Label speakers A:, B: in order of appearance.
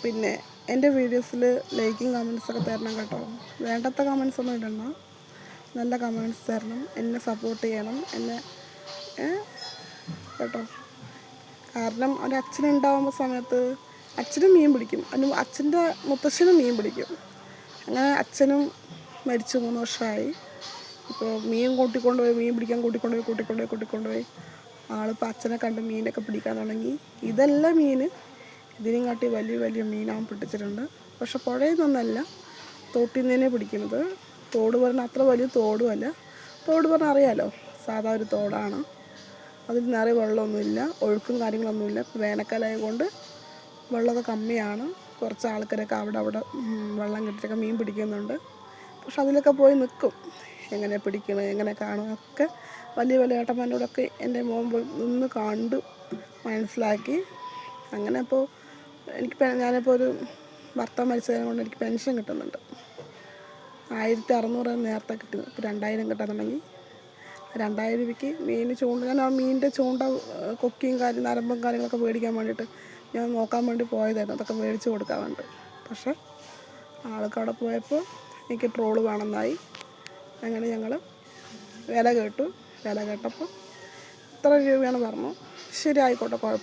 A: പിന്നെ എൻ്റെ വീഡിയോസിൽ ലൈക്കും കമൻസൊക്കെ തരണം കേട്ടോ. വേണ്ടാത്ത കമൻസ് ഒന്നും ഇടണം, നല്ല കമൻസ് തരണം, എന്നെ സപ്പോർട്ട് ചെയ്യണം എന്നെ കേട്ടോ. കാരണം ഒരു അച്ഛനുണ്ടാകുമ്പോൾ സമയത്ത് അച്ഛനും മീൻ പിടിക്കും, അച്ഛൻ്റെ മുത്തശ്ശനും മീൻ പിടിക്കും. അങ്ങനെ അച്ഛനും മരിച്ചു 3 വർഷമായി. ഇപ്പോൾ മീൻ പിടിക്കാൻ കൂട്ടിക്കൊണ്ടുപോയി ആളിപ്പോൾ അച്ഛനെ കണ്ട് മീനൊക്കെ പിടിക്കാൻ തുടങ്ങി. ഇതല്ല മീൻ, ഇതിനും കാട്ടി വലിയ വലിയ മീനാൻ പിടിച്ചിട്ടുണ്ട്. പക്ഷെ പുഴയിൽ നിന്നല്ല, തോട്ടിൽ നിന്ന് തന്നെ പിടിക്കുന്നത്. തോട് പറഞ്ഞാൽ അത്ര വലിയ തോടുമല്ല, തോട് പറഞ്ഞാൽ അറിയാലോ, സാധാ ഒരു തോടാണ്. അതിൽ നിറയെ വെള്ളമൊന്നുമില്ല, ഒഴുക്കും കാര്യങ്ങളൊന്നുമില്ല. വേനൽക്കാലമായത് കൊണ്ട് വെള്ളമൊക്കെ കമ്മിയാണ്. കുറച്ച് ആൾക്കാരൊക്കെ അവിടെ വെള്ളം കിട്ടിയൊക്കെ മീൻ പിടിക്കുന്നുണ്ട്. പക്ഷെ അതിലൊക്കെ പോയി നിൽക്കും, എങ്ങനെ പിടിക്കണം എങ്ങനെ കാണും ഒക്കെ. വലിയ വലിയ ഏട്ടന്മാരോടൊക്കെ എൻ്റെ മോൻ നിന്ന് കണ്ട് മനസ്സിലാക്കി. അങ്ങനെ ഇപ്പോൾ ഞാനിപ്പോൾ ഒരു ഭർത്താവ് മരിച്ചതിനെ കൊണ്ട് എനിക്ക് പെൻഷൻ കിട്ടുന്നുണ്ട്. 1600 നേരത്തെ കിട്ടുന്നത്, ഇപ്പോൾ 2000 കിട്ടാൻ തുടങ്ങി. 2000 രൂപയ്ക്ക് മീൻ ഞാൻ ആ മീനിൻ്റെ ചൂണ്ട കൊക്കിയും നരമ്പും കാര്യങ്ങളൊക്കെ മേടിക്കാൻ വേണ്ടിയിട്ട് ഞാൻ നോക്കാൻ വേണ്ടി പോയതായിരുന്നു. അതൊക്കെ മേടിച്ച് കൊടുക്കാൻ വേണ്ടി. പക്ഷേ ആൾക്കവിടെ പോയപ്പോൾ എനിക്ക് ട്രോള് വേണമെന്നായി. അങ്ങനെ ഞങ്ങൾ വില കേട്ടപ്പോൾ ഇത്ര രൂപയാണ് പറഞ്ഞു. ശരി, ആയിക്കോട്ടെ, കുഴപ്പമില്ല.